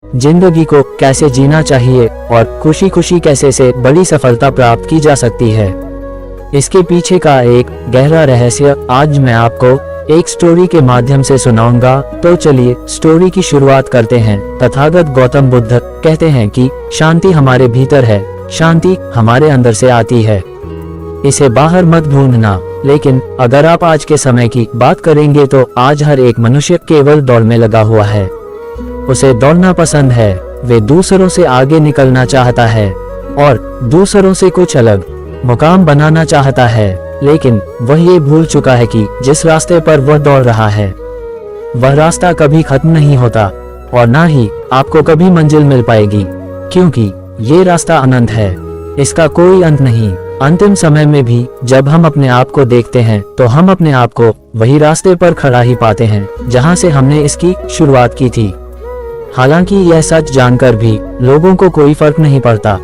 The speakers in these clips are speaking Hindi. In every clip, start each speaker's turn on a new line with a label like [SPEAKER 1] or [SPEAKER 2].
[SPEAKER 1] जिंदगी को कैसे जीना चाहिए और खुशी खुशी कैसे से बड़ी सफलता प्राप्त की जा सकती है, इसके पीछे का एक गहरा रहस्य आज मैं आपको एक स्टोरी के माध्यम से सुनाऊंगा। तो चलिए स्टोरी की शुरुआत करते हैं। तथागत गौतम बुद्ध कहते हैं कि शांति हमारे भीतर है, शांति हमारे अंदर से आती है, इसे बाहर मत ढूंढना। लेकिन अगर आप आज के समय की बात करेंगे तो आज हर एक मनुष्य केवल दौड़ में लगा हुआ है। उसे दौड़ना पसंद है, वे दूसरों से आगे निकलना चाहता है और दूसरों से कुछ अलग मुकाम बनाना चाहता है। लेकिन वह ये भूल चुका है कि जिस रास्ते पर वह दौड़ रहा है वह रास्ता कभी खत्म नहीं होता और ना ही आपको कभी मंजिल मिल पाएगी, क्योंकि ये रास्ता अनंत है, इसका कोई अंत नहीं। अंतिम समय में भी जब हम अपने आप को देखते हैं तो हम अपने आप को वही रास्ते पर खड़ा ही पाते हैं जहां से हमने इसकी शुरुआत की थी। हालांकि यह सच जानकर भी लोगों को कोई फर्क नहीं पड़ता।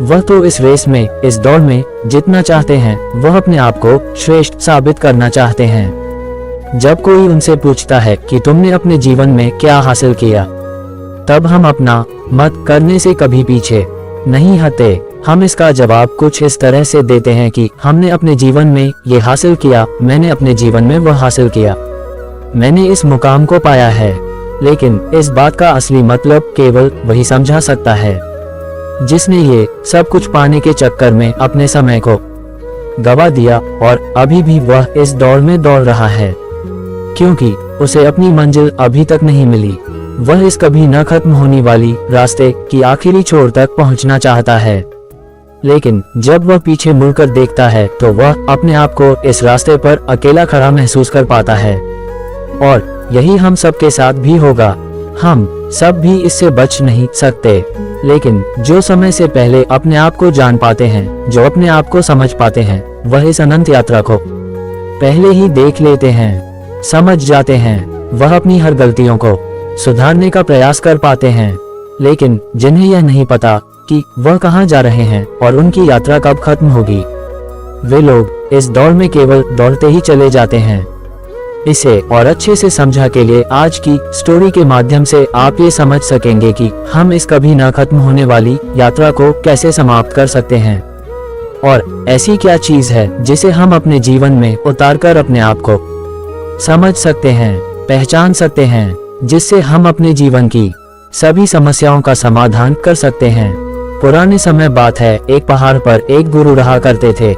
[SPEAKER 1] वह तो इस रेस में, इस दौड़ में जितना चाहते हैं, वह अपने आप को श्रेष्ठ साबित करना चाहते हैं। जब कोई उनसे पूछता है कि तुमने अपने जीवन में क्या हासिल किया, तब हम अपना मत करने से कभी पीछे नहीं हटते। हम इसका जवाब कुछ इस तरह से देते हैं कि हमने अपने जीवन में ये हासिल किया, मैंने अपने जीवन में वह हासिल किया, मैंने इस मुकाम को पाया है। लेकिन इस बात का असली मतलब केवल वही समझा सकता है जिसने ये सब कुछ पाने के चक्कर में अपने समय को गवा दिया और अभी भी वह इस दौड़ में दौड़ रहा है, क्योंकि उसे अपनी मंजिल अभी तक नहीं मिली। वह इस कभी न खत्म होने वाली रास्ते की आखिरी छोर तक पहुंचना चाहता है। लेकिन जब वह पीछे मुड़कर देखता है तो वह अपने आप को इस रास्ते पर अकेला खड़ा महसूस कर पाता है। और यही हम सबके साथ भी होगा। हम सब भी इससे बच नहीं सकते। लेकिन जो समय से पहले अपने आप को जान पाते हैं, जो अपने आप को समझ पाते हैं, वह इस अनंत यात्रा को पहले ही देख लेते हैं, समझ जाते हैं। वह अपनी हर गलतियों को सुधारने का प्रयास कर पाते हैं। लेकिन जिन्हें यह नहीं पता कि वह कहां जा रहे हैं और उनकी यात्रा कब खत्म होगी, वे लोग इस दौड़ में केवल दौड़ते ही चले जाते हैं। इसे और अच्छे से समझा के लिए आज की स्टोरी के माध्यम से आप ये समझ सकेंगे कि हम इस कभी न खत्म होने वाली यात्रा को कैसे समाप्त कर सकते हैं और ऐसी क्या चीज है जिसे हम अपने जीवन में उतारकर अपने आप को समझ सकते हैं, पहचान सकते हैं, जिससे हम अपने जीवन की सभी समस्याओं का समाधान कर सकते हैं। पुराने समय बात है, एक पहाड़ पर एक गुरु रहा करते थे।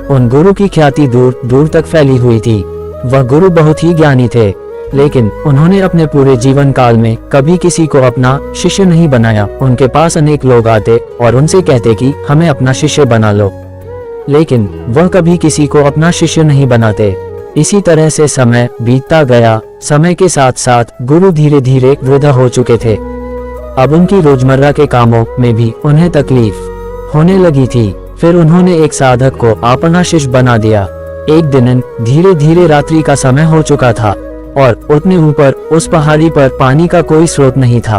[SPEAKER 1] उन गुरु की ख्याति दूर दूर तक फैली हुई थी। वह गुरु बहुत ही ज्ञानी थे, लेकिन उन्होंने अपने पूरे जीवन काल में कभी किसी को अपना शिष्य नहीं बनाया। उनके पास अनेक लोग आते और उनसे कहते कि हमें अपना शिष्य बना लो, लेकिन वह कभी किसी को अपना शिष्य नहीं बनाते। इसी तरह से समय बीतता गया। समय के साथ साथ गुरु धीरे धीरे वृद्ध हो चुके थे। अब उनकी रोजमर्रा के कामों में भी उन्हें तकलीफ होने लगी थी। फिर उन्होंने एक साधक को अपना शिष्य बना दिया। एक दिन धीरे धीरे रात्रि का समय हो चुका था और उतने ऊपर उस पहाड़ी पर पानी का कोई स्रोत नहीं था।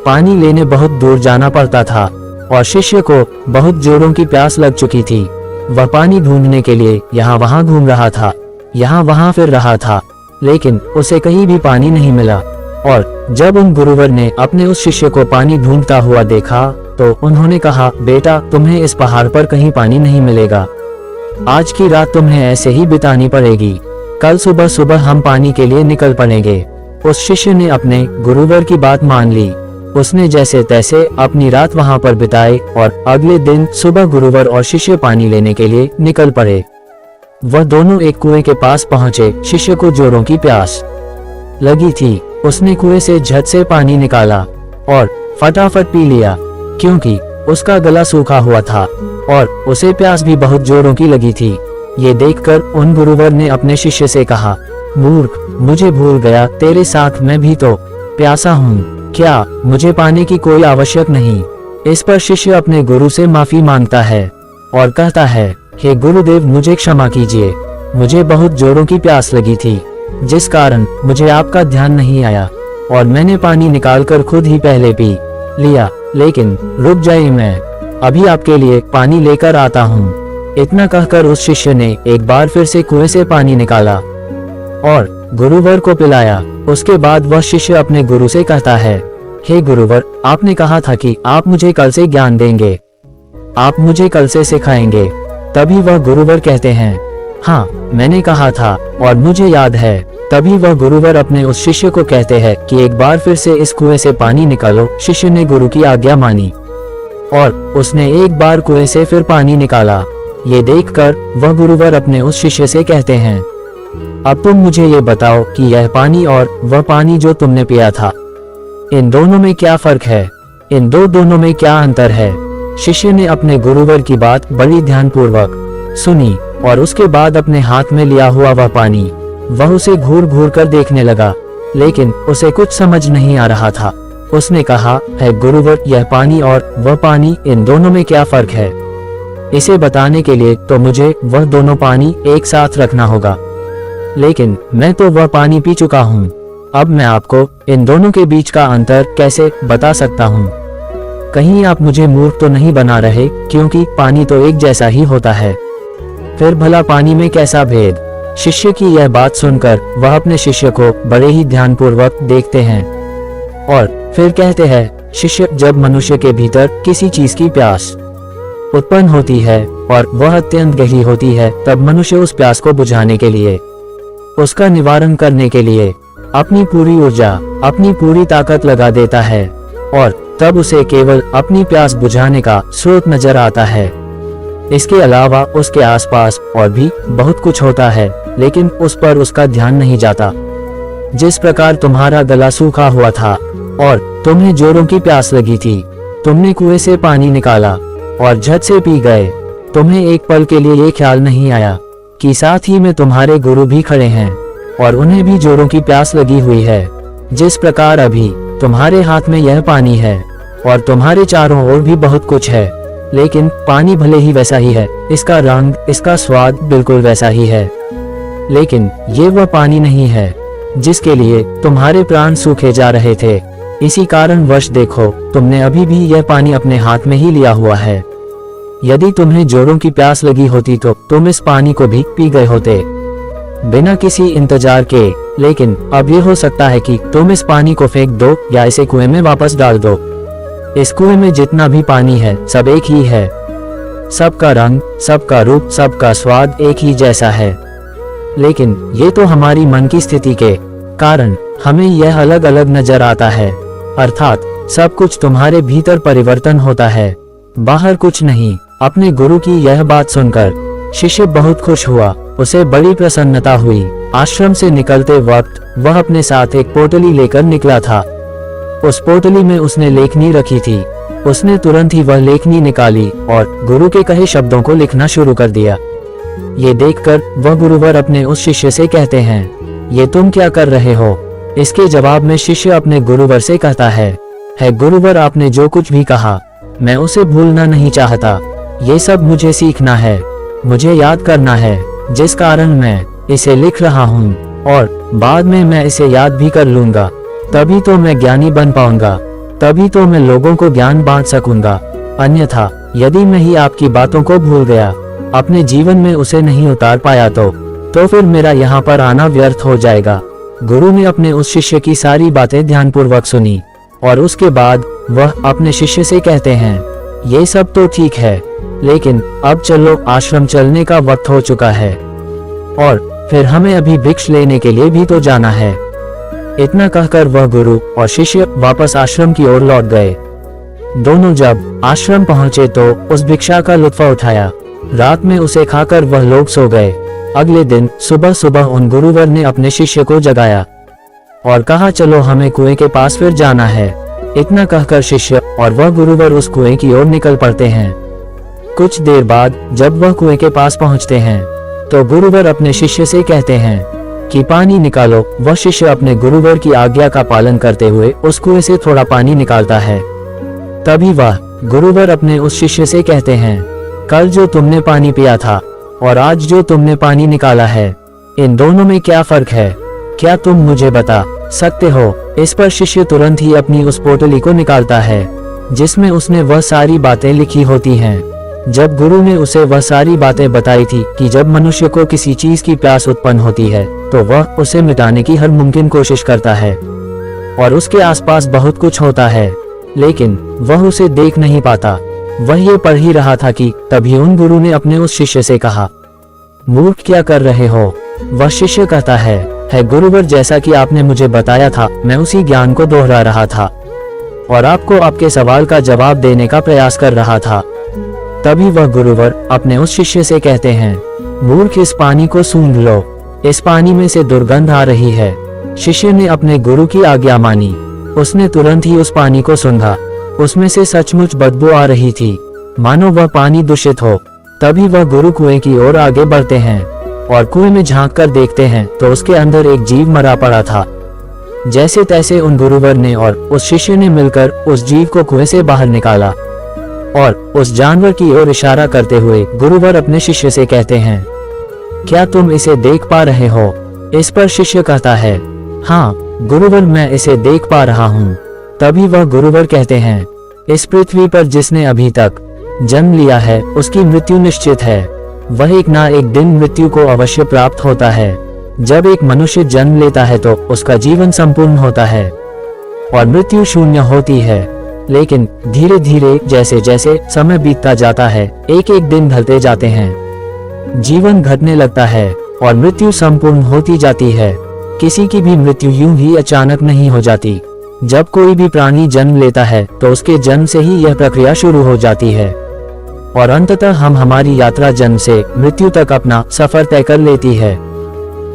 [SPEAKER 1] पानी लेने बहुत दूर जाना पड़ता था और शिष्य को बहुत जोरों की प्यास लग चुकी थी। वह पानी ढूंढने के लिए यहाँ वहाँ घूम रहा था, यहाँ वहाँ फिर रहा था, लेकिन उसे कहीं भी पानी नहीं मिला। और जब उन गुरुवर ने अपने उस शिष्य को पानी ढूंढता हुआ देखा तो उन्होंने कहा, बेटा, तुम्हें इस पहाड़ पर कहीं पानी नहीं मिलेगा। आज की रात तुम्हें ऐसे ही बितानी पड़ेगी। कल सुबह सुबह हम पानी के लिए निकल पड़ेंगे। उस शिष्य ने अपने गुरुवर की बात मान ली। उसने जैसे तैसे अपनी रात वहां पर बिताई और अगले दिन सुबह गुरुवर और शिष्य पानी लेने के लिए निकल पड़े। वह दोनों एक कुएं के पास पहुंचे। शिष्य को जोरों की प्यास लगी थी। उसने कुएं से झट से पानी निकाला और फटाफट पी लिया, क्योंकि उसका गला सूखा हुआ था और उसे प्यास भी बहुत जोरों की लगी थी। ये देखकर उन गुरुवर ने अपने शिष्य से कहा, मूर्ख, मुझे भूल गया, तेरे साथ मैं भी तो प्यासा हूँ, क्या मुझे पाने की कोई आवश्यक नहीं। इस पर शिष्य अपने गुरु से माफी मांगता है और कहता है, हे गुरुदेव, मुझे क्षमा कीजिए, मुझे बहुत जोरों की प्यास लगी थी, जिस कारण मुझे आपका ध्यान नहीं आया और मैंने पानी निकालकर खुद ही पहले पी लिया। लेकिन रुक जाइए, मैं अभी आपके लिए पानी लेकर आता हूँ। इतना कहकर उस शिष्य ने एक बार फिर से कुएं से पानी निकाला और गुरुवर को पिलाया। उसके बाद वह शिष्य अपने गुरु से कहता है, हे गुरुवर, आपने कहा था कि आप मुझे कल से ज्ञान देंगे, आप मुझे कल से सिखाएंगे। तभी वह गुरुवर कहते हैं, हाँ मैंने कहा था और मुझे याद है। तभी वह गुरुवर अपने उस शिष्य को कहते हैं कि एक बार फिर से इस कुएं से पानी निकालो। शिष्य ने गुरु की आज्ञा मानी और उसने एक बार कुएं से फिर पानी निकाला। ये देखकर वह गुरुवर अपने उस शिष्य से कहते हैं, अब तुम मुझे ये बताओ कि यह पानी और वह पानी जो तुमने पिया था, इन दोनों में क्या फर्क है, इन दोनों में क्या अंतर है। शिष्य ने अपने गुरुवर की बात बड़ी ध्यानपूर्वक सुनी और उसके बाद अपने हाथ में लिया हुआ वह पानी वह उसे घूर घूर कर देखने लगा, लेकिन उसे कुछ समझ नहीं आ रहा था। उसने कहा, है गुरुवर, यह पानी और वह पानी, इन दोनों में क्या फर्क है? इसे बताने के लिए तो मुझे वह दोनों पानी एक साथ रखना होगा, लेकिन मैं तो वह पानी पी चुका हूँ। अब मैं आपको इन दोनों के बीच का अंतर कैसे बता सकता हूँ? कहीं आप मुझे मूर्ख तो नहीं बना रहे, क्योंकि पानी तो एक जैसा ही होता है, फिर भला पानी में कैसा भेद? शिष्य की यह बात सुनकर वह अपने शिष्य को बड़े ही ध्यानपूर्वक देखते हैं और फिर कहते हैं, शिष्य, जब मनुष्य के भीतर किसी चीज की प्यास उत्पन्न होती है और वह अत्यंत गहरी होती है, तब मनुष्य उस प्यास को बुझाने के लिए, उसका निवारण करने के लिए अपनी पूरी ऊर्जा, अपनी पूरी ताकत लगा देता है और तब उसे केवल अपनी प्यास बुझाने का स्रोत नजर आता है। इसके अलावा उसके आसपास और भी बहुत कुछ होता है, लेकिन उस पर उसका ध्यान नहीं जाता। जिस प्रकार तुम्हारा गला सूखा हुआ था और तुम्हें जोरों की प्यास लगी थी, तुमने कुएं से पानी निकाला और झट से पी गए। तुम्हें एक पल के लिए ये ख्याल नहीं आया कि साथ ही में तुम्हारे गुरु भी खड़े हैं और उन्हें भी जोरों की प्यास लगी हुई है। जिस प्रकार अभी तुम्हारे हाथ में यह पानी है और तुम्हारे चारों ओर भी बहुत कुछ है, लेकिन पानी भले ही वैसा ही है, इसका रंग, इसका स्वाद बिल्कुल वैसा ही है, लेकिन ये वह पानी नहीं है जिसके लिए तुम्हारे प्राण सूखे जा रहे थे। इसी कारणवश देखो, तुमने अभी भी यह पानी अपने हाथ में ही लिया हुआ है। यदि तुम्हें जोरों की प्यास लगी होती तो तुम इस पानी को भी पी गए होते बिना किसी इंतजार के, लेकिन अब ये हो सकता है कि तुम इस पानी को फेंक दो या इसे कुएं में वापस डाल दो। इस कुएं में जितना भी पानी है सब एक ही है, सबका रंग, सबका रूप, सबका स्वाद एक ही जैसा है, लेकिन ये तो हमारी मन की स्थिति के कारण हमें यह अलग अलग नजर आता है। अर्थात सब कुछ तुम्हारे भीतर परिवर्तन होता है, बाहर कुछ नहीं। अपने गुरु की यह बात सुनकर शिष्य बहुत खुश हुआ, उसे बड़ी प्रसन्नता हुई। आश्रम से निकलते वक्त वह अपने साथ एक पोटली लेकर निकला था। उस पोटली में उसने लेखनी रखी थी। उसने तुरंत ही वह लेखनी निकाली और गुरु के कहे शब्दों को लिखना शुरू कर दिया। ये देखकर वह गुरुवर अपने उस शिष्य से कहते हैं, ये तुम क्या कर रहे हो? इसके जवाब में शिष्य अपने गुरुवर से कहता है गुरुवर, आपने जो कुछ भी कहा मैं उसे भूलना नहीं चाहता। ये सब मुझे सीखना है, मुझे याद करना है, जिस कारण मैं इसे लिख रहा हूँ और बाद में मैं इसे याद भी कर लूंगा। तभी तो मैं ज्ञानी बन पाऊंगा, तभी तो मैं लोगों को ज्ञान बांट सकूंगा। अन्यथा यदि मैं ही आपकी बातों को भूल गया, अपने जीवन में उसे नहीं उतार पाया तो फिर मेरा यहाँ पर आना व्यर्थ हो जाएगा। गुरु ने अपने उस शिष्य की सारी बातें ध्यानपूर्वक सुनी और उसके बाद वह अपने शिष्य से कहते हैं, ये सब तो ठीक है, लेकिन अब चलो, आश्रम चलने का वक्त हो चुका है और फिर हमें अभी भिक्ष लेने के लिए भी तो जाना है। इतना कहकर वह गुरु और शिष्य वापस आश्रम की ओर लौट गए। दोनों जब आश्रम पहुंचे तो उस भिक्षा का लुत्फ उठाया। रात में उसे खाकर वह लोग सो गए। अगले दिन सुबह सुबह उन गुरुवर ने अपने शिष्य को जगाया और कहा, चलो हमें कुएं के पास फिर जाना है। इतना कहकर शिष्य और वह गुरुवर उस कुएं की ओर निकल पड़ते हैं। कुछ देर बाद जब वह कुएं के पास पहुंचते हैं तो गुरुवर अपने शिष्य से कहते हैं कि पानी निकालो। वह शिष्य अपने गुरुवर की आज्ञा का पालन करते हुए उस कुएं से थोड़ा पानी निकालता है। तभी वह गुरुवर अपने उस शिष्य से कहते हैं, कल जो तुमने पानी पिया था और आज जो तुमने पानी निकाला है, इन दोनों में क्या फर्क है? क्या तुम मुझे बता सकते हो? इस पर शिष्य तुरंत ही अपनी उस पोटली को निकालता है जिसमें उसने वह सारी बातें लिखी होती हैं। जब गुरु ने उसे वह सारी बातें बताई थी कि जब मनुष्य को किसी चीज की प्यास उत्पन्न होती है तो वह उसे मिटाने की हर मुमकिन कोशिश करता है, और उसके आसपास बहुत कुछ होता है, लेकिन वह उसे देख नहीं पाता। वह ये पढ़ ही रहा था कि तभी उन गुरु ने अपने उस शिष्य से कहा, मूर्ख क्या कर रहे हो? वह शिष्य कहता है गुरुवर, जैसा कि आपने मुझे बताया था मैं उसी ज्ञान को दोहरा रहा था और आपको आपके सवाल का जवाब देने का प्रयास कर रहा था। तभी वह गुरुवर अपने उस शिष्य से कहते हैं, मूर्ख, इस पानी को सूंघ लो, इस पानी में से दुर्गंध आ रही है। शिष्य ने अपने गुरु की आज्ञा मानी। उसने तुरंत ही उस पानी को सूंघा। उसमें से सचमुच बदबू आ रही थी, मानो वह पानी दूषित हो। तभी वह गुरु कुएं की ओर आगे बढ़ते हैं और कुएं में झांक कर देखते हैं तो उसके अंदर एक जीव मरा पड़ा था। जैसे तैसे उन गुरुवर ने और उस शिष्य ने मिलकर उस जीव को कुएं से बाहर निकाला और उस जानवर की ओर इशारा करते हुए गुरुवर अपने शिष्य से कहते हैं, क्या तुम इसे देख पा रहे हो? इस पर शिष्य कहता है, हाँ गुरुवर, मैं इसे देख पा रहा हूँ। तभी वह गुरुवर कहते हैं, इस पृथ्वी पर जिसने अभी तक जन्म लिया है उसकी मृत्यु निश्चित है। वह एक ना एक दिन मृत्यु को अवश्य प्राप्त होता है। जब एक मनुष्य जन्म लेता है तो उसका जीवन संपूर्ण होता है और मृत्यु शून्य होती है, लेकिन धीरे धीरे जैसे जैसे समय बीतता जाता है, एक एक दिन ढलते जाते हैं, जीवन घटने लगता है और मृत्यु संपूर्ण होती जाती है। किसी की भी मृत्यु यूं ही अचानक नहीं हो जाती। जब कोई भी प्राणी जन्म लेता है तो उसके जन्म से ही यह प्रक्रिया शुरू हो जाती है और अंततः हम हमारी यात्रा जन्म से मृत्यु तक अपना सफर तय कर लेती है।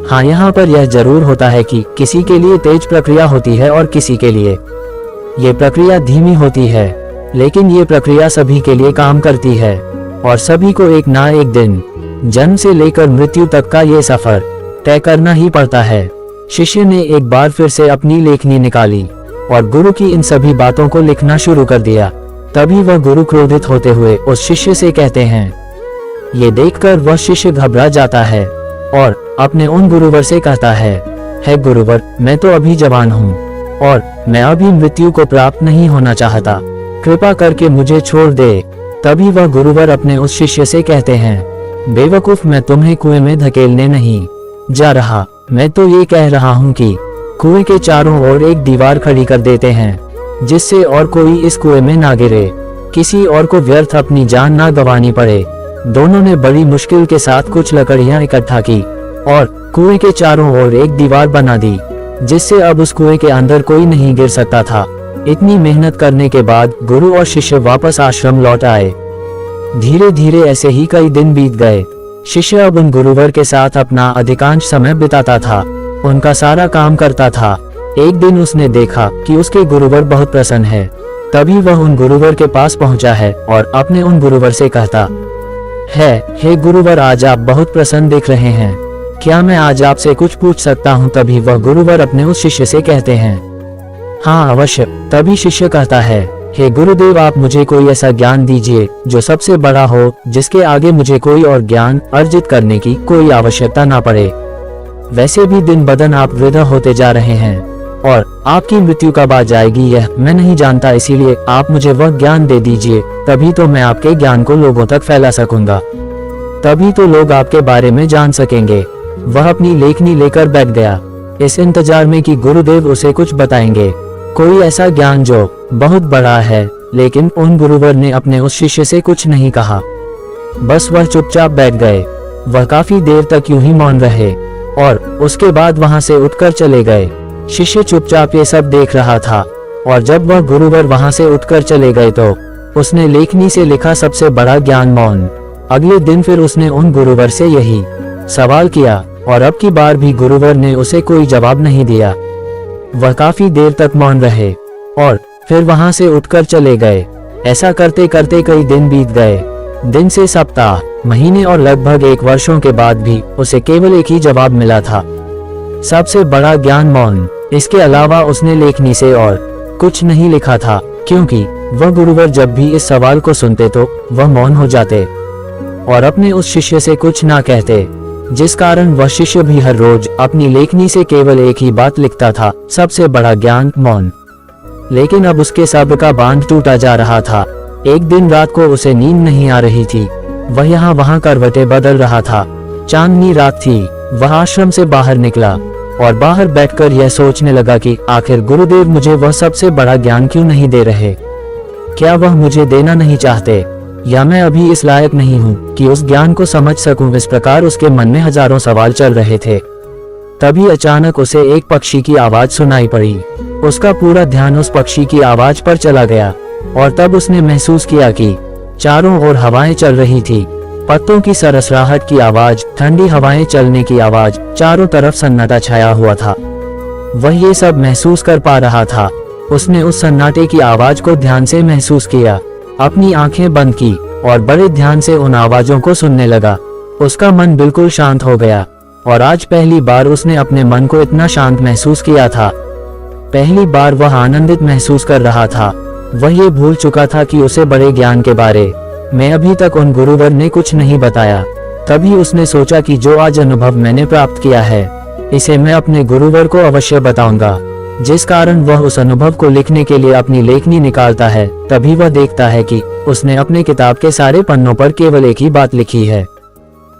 [SPEAKER 1] हाँ, यहाँ पर यह जरूर होता है कि किसी के लिए तेज प्रक्रिया होती है और किसी के लिए ये प्रक्रिया धीमी होती है, लेकिन ये प्रक्रिया सभी के लिए काम करती है और सभी को एक ना एक दिन जन्म से लेकर मृत्यु तक का ये सफर तय करना ही पड़ता है। शिष्य ने एक बार फिर से अपनी लेखनी निकाली और गुरु की इन सभी बातों को लिखना शुरू कर दिया। तभी वह गुरु क्रोधित होते हुए उस शिष्य से कहते हैं, ये देखकर वह शिष्य घबरा जाता है और अपने उन गुरुवर से कहता है गुरुवर, मैं तो अभी जवान हूँ और मैं अभी मृत्यु को प्राप्त नहीं होना चाहता, कृपा करके मुझे छोड़ दे। तभी वह गुरुवर अपने उस शिष्य से कहते हैं, बेवकूफ, मैं तुम्हें कुएं में धकेलने नहीं जा रहा, मैं तो ये कह रहा हूँ कि कुएं के चारों ओर एक दीवार खड़ी कर देते हैं जिससे और कोई इस कुएं में ना गिरे, किसी और को व्यर्थ अपनी जान ना गंवानी पड़े। दोनों ने बड़ी मुश्किल के साथ कुछ लकड़ियां इकट्ठा की और कुएं के चारों ओर एक दीवार बना दी जिससे अब उस कुएं के अंदर कोई नहीं गिर सकता था। इतनी मेहनत करने के बाद गुरु और शिष्य वापस आश्रम लौट आए। धीरे धीरे ऐसे ही कई दिन बीत गए। शिष्य अब उन गुरुवर के साथ अपना अधिकांश समय बिताता था, उनका सारा काम करता था। एक दिन उसने देखा कि उसके गुरुवर बहुत प्रसन्न है। तभी वह उन गुरुवर के पास पहुंचा है और अपने उन गुरुवर से कहता है, हे गुरुवर, आज आप बहुत प्रसन्न दिख रहे हैं, क्या मैं आज आपसे कुछ पूछ सकता हूं? तभी वह गुरुवर अपने उस शिष्य से कहते हैं, हाँ अवश्य। तभी शिष्य कहता है, हे गुरुदेव, आप मुझे कोई ऐसा ज्ञान दीजिए जो सबसे बड़ा हो, जिसके आगे मुझे कोई और ज्ञान अर्जित करने की कोई आवश्यकता ना पड़े। वैसे भी दिन बदन आप वृद्ध होते जा रहे हैं और आपकी मृत्यु कब आ जाएगी यह मैं नहीं जानता, इसीलिए आप मुझे वह ज्ञान दे दीजिए, तभी तो मैं आपके ज्ञान को लोगों तक फैला सकूंगा, तभी तो लोग आपके बारे में जान सकेंगे। वह अपनी लेखनी लेकर बैठ गया, इस इंतजार में कि गुरुदेव उसे कुछ बताएंगे, कोई ऐसा ज्ञान जो बहुत बड़ा है। लेकिन उन गुरुवर ने अपने उस शिष्य से कुछ नहीं कहा, बस वह चुपचाप बैठ गए। वह काफी देर तक यूं ही मौन रहे और उसके बाद वहां से उठकर चले गए। शिष्य चुपचाप ये सब देख रहा था और जब वह गुरुवर वहां से उठकर चले गए तो उसने लेखनी से लिखा सबसे बड़ा ज्ञान मौन। अगले दिन फिर उसने उन गुरुवर से यही सवाल किया और अब की बार भी गुरुवर ने उसे कोई जवाब नहीं दिया। वह काफी देर तक मौन रहे और फिर वहां से उठकर चले गए। ऐसा करते करते कई दिन बीत गए, दिन से सप्ताह, महीने और लगभग 1 वर्षों के बाद भी उसे केवल एक ही जवाब मिला था, सबसे बड़ा ज्ञान मौन। इसके अलावा उसने लेखनी से और कुछ नहीं लिखा था, क्योंकि वह गुरुवर जब भी इस सवाल को सुनते तो वह मौन हो जाते और अपने उस शिष्य से कुछ ना कहते, जिस कारण वह शिष्य भी हर रोज अपनी लेखनी से केवल एक ही बात लिखता था, सबसे बड़ा ज्ञान मौन। लेकिन अब उसके सब्र का बांध टूटा जा रहा था। एक दिन रात को उसे नींद नहीं आ रही थी, वह यहाँ वहाँ करवटें बदल रहा था। चांदनी रात थी। वह आश्रम से बाहर निकला और बाहर बैठकर यह सोचने लगा कि आखिर गुरुदेव मुझे वह सबसे बड़ा ज्ञान क्यों नहीं दे रहे। क्या वह मुझे देना नहीं चाहते, या मैं अभी इस लायक नहीं हूँ कि उस ज्ञान को समझ सकूं। इस प्रकार उसके मन में हजारों सवाल चल रहे थे। तभी अचानक उसे एक पक्षी की आवाज सुनाई पड़ी। उसका पूरा ध्यान उस पक्षी की आवाज पर चला गया और तब उसने महसूस किया कि चारों ओर हवाएं चल रही थी। पत्तों की सरसराहट की आवाज, ठंडी हवाएं चलने की आवाज, चारों तरफ सन्नाटा छाया हुआ था। वह ये सब महसूस कर पा रहा था। उसने उस सन्नाटे की आवाज को ध्यान से महसूस किया, अपनी आंखें बंद की और बड़े ध्यान से उन आवाजों को सुनने लगा। उसका मन बिल्कुल शांत हो गया और आज पहली बार उसने अपने मन को इतना शांत महसूस किया था। पहली बार वह आनंदित महसूस कर रहा था। वह ये भूल चुका था कि उसे बड़े ज्ञान के बारे में अभी तक उन गुरुवर ने कुछ नहीं बताया। तभी उसने सोचा कि जो आज अनुभव मैंने प्राप्त किया है, इसे मैं अपने गुरुवर को अवश्य बताऊंगा। जिस कारण वह उस अनुभव को लिखने के लिए अपनी लेखनी निकालता है, तभी वह देखता है कि उसने अपने किताब के सारे पन्नों पर केवल एक ही बात लिखी है,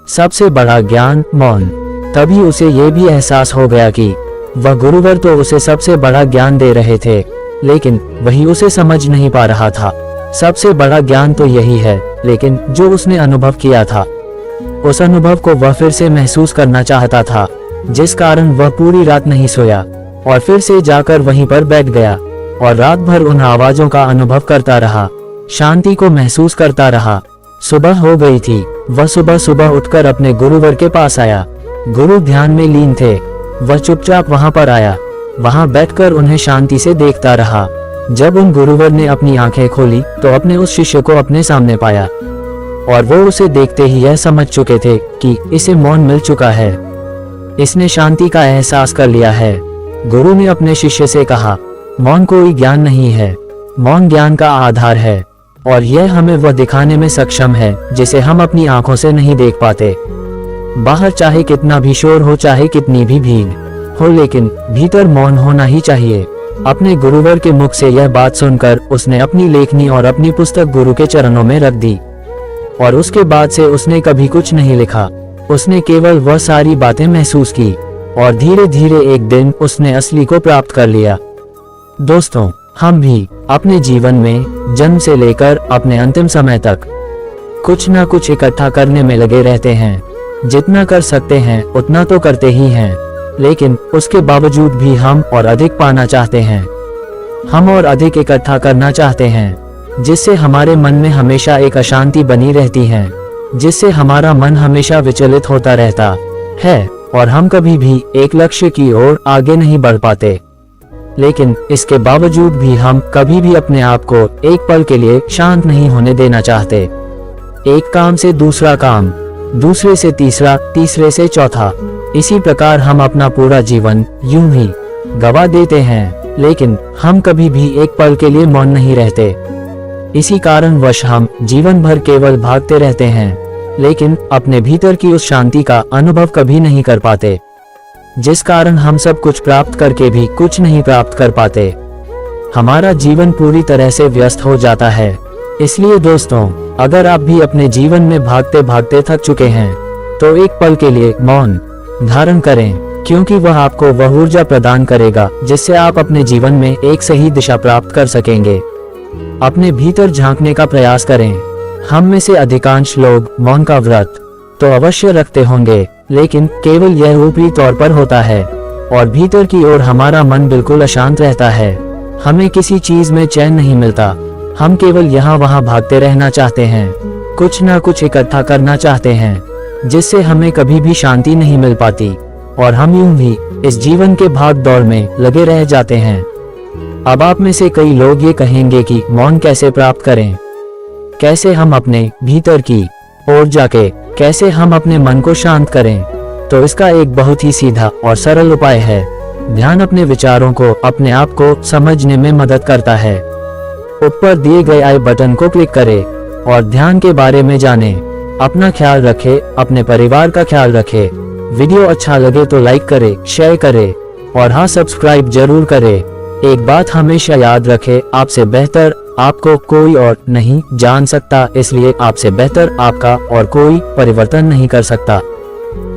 [SPEAKER 1] सबसे बड़ा ज्ञान मौन। तभी उसे ये भी एहसास हो गया कि वह गुरुवर तो उसे सबसे बड़ा ज्ञान दे रहे थे, लेकिन वही उसे समझ नहीं पा रहा था। सबसे बड़ा ज्ञान तो यही है, लेकिन जो उसने अनुभव किया था, उस अनुभव को वह फिर से महसूस करना चाहता था, जिस कारण वह पूरी रात नहीं सोया और फिर से जाकर वहीं पर बैठ गया और रात भर उन आवाजों का अनुभव करता रहा, शांति को महसूस करता रहा। सुबह हो गई थी। वह सुबह सुबह उठकर अपने गुरुवर के पास आया। गुरु ध्यान में लीन थे। वह चुपचाप वहां पर आया, वहां बैठकर उन्हें शांति से देखता रहा। जब उन गुरुवर ने अपनी आंखें खोली तो अपने उस शिष्य को अपने सामने पाया और वो उसे देखते ही यह समझ चुके थे कि इसे मौन मिल चुका है, इसने शांति का एहसास कर लिया है। गुरु ने अपने शिष्य से कहा, मौन कोई ज्ञान नहीं है, मौन ज्ञान का आधार है और यह हमें वह दिखाने में सक्षम है जिसे हम अपनी आंखों से नहीं देख पाते। बाहर चाहे कितना भी शोर हो, चाहे कितनी भी भीड़ हो, लेकिन भीतर मौन होना ही चाहिए। अपने गुरुवर के मुख से यह बात सुनकर उसने अपनी लेखनी और अपनी पुस्तक गुरु के चरणों में रख दी और उसके बाद से उसने कभी कुछ नहीं लिखा। उसने केवल वह सारी बातें महसूस की और धीरे धीरे एक दिन उसने असली को प्राप्त कर लिया। दोस्तों, हम भी अपने जीवन में जन्म से लेकर अपने अंतिम समय तक कुछ ना कुछ इकट्ठा करने में लगे रहते हैं। जितना कर सकते हैं उतना तो करते ही हैं, लेकिन उसके बावजूद भी हम और अधिक पाना चाहते हैं। हम और अधिक इकट्ठा करना चाहते हैं, जिससे हमारे मन में हमेशा एक अशांति बनी रहती है, जिससे हमारा मन हमेशा विचलित होता रहता है और हम कभी भी एक लक्ष्य की ओर आगे नहीं बढ़ पाते। लेकिन इसके बावजूद भी हम कभी भी अपने आप को एक पल के लिए शांत नहीं होने देना चाहते। एक काम से दूसरा काम, दूसरे से तीसरा, तीसरे से चौथा, इसी प्रकार हम अपना पूरा जीवन यूं ही गवा देते हैं, लेकिन हम कभी भी एक पल के लिए मौन नहीं रहते। इसी कारणवश हम जीवन भर केवल भागते रहते हैं, लेकिन अपने भीतर की उस शांति का अनुभव कभी नहीं कर पाते, जिस कारण हम सब कुछ प्राप्त करके भी कुछ नहीं प्राप्त कर पाते। हमारा जीवन पूरी तरह से व्यस्त हो जाता है। इसलिए दोस्तों, अगर आप भी अपने जीवन में भागते भागते थक चुके हैं, तो एक पल के लिए मौन धारण करें, क्योंकि वह आपको वह ऊर्जा प्रदान करेगा जिससे आप अपने जीवन में एक सही दिशा प्राप्त कर सकेंगे। अपने भीतर झांकने का प्रयास करें। हम में से अधिकांश लोग मौन का व्रत तो अवश्य रखते होंगे, लेकिन केवल यह ऊपरी तौर पर होता है और भीतर की ओर हमारा मन बिल्कुल अशांत रहता है। हमें किसी चीज में चैन नहीं मिलता। हम केवल यहाँ वहाँ भागते रहना चाहते हैं, कुछ ना कुछ इकट्ठा करना चाहते हैं, जिससे हमें कभी भी शांति नहीं मिल पाती और हम यूं भी इस जीवन के भाग दौड़ में लगे रह जाते हैं। अब आप में से कई लोग ये कहेंगे कि मौन कैसे प्राप्त करें, कैसे हम अपने भीतर की ओर जाके कैसे हम अपने मन को शांत करें। तो इसका एक बहुत ही सीधा और सरल उपाय है। ध्यान अपने विचारों को, अपने आप को समझने में मदद करता है। ऊपर दिए गए आई बटन को क्लिक करें और ध्यान के बारे में जानें। अपना ख्याल रखें, अपने परिवार का ख्याल रखें। वीडियो अच्छा लगे तो लाइक करें, शेयर करें और हाँ, सब्सक्राइब जरूर करें। एक बात हमेशा याद रखें, आपसे बेहतर आपको कोई और नहीं जान सकता, इसलिए आपसे बेहतर आपका और कोई परिवर्तन नहीं कर सकता।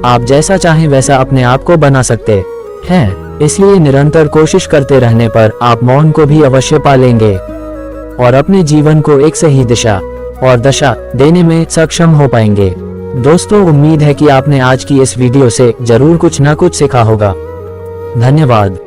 [SPEAKER 1] आप जैसा चाहें वैसा अपने आप को बना सकते हैं, इसलिए निरंतर कोशिश करते रहने पर आप मौन को भी अवश्य पालेंगे और अपने जीवन को एक सही दिशा और दशा देने में सक्षम हो पाएंगे। दोस्तों, उम्मीद है कि आपने आज की इस वीडियो से जरूर कुछ न कुछ सीखा होगा। धन्यवाद।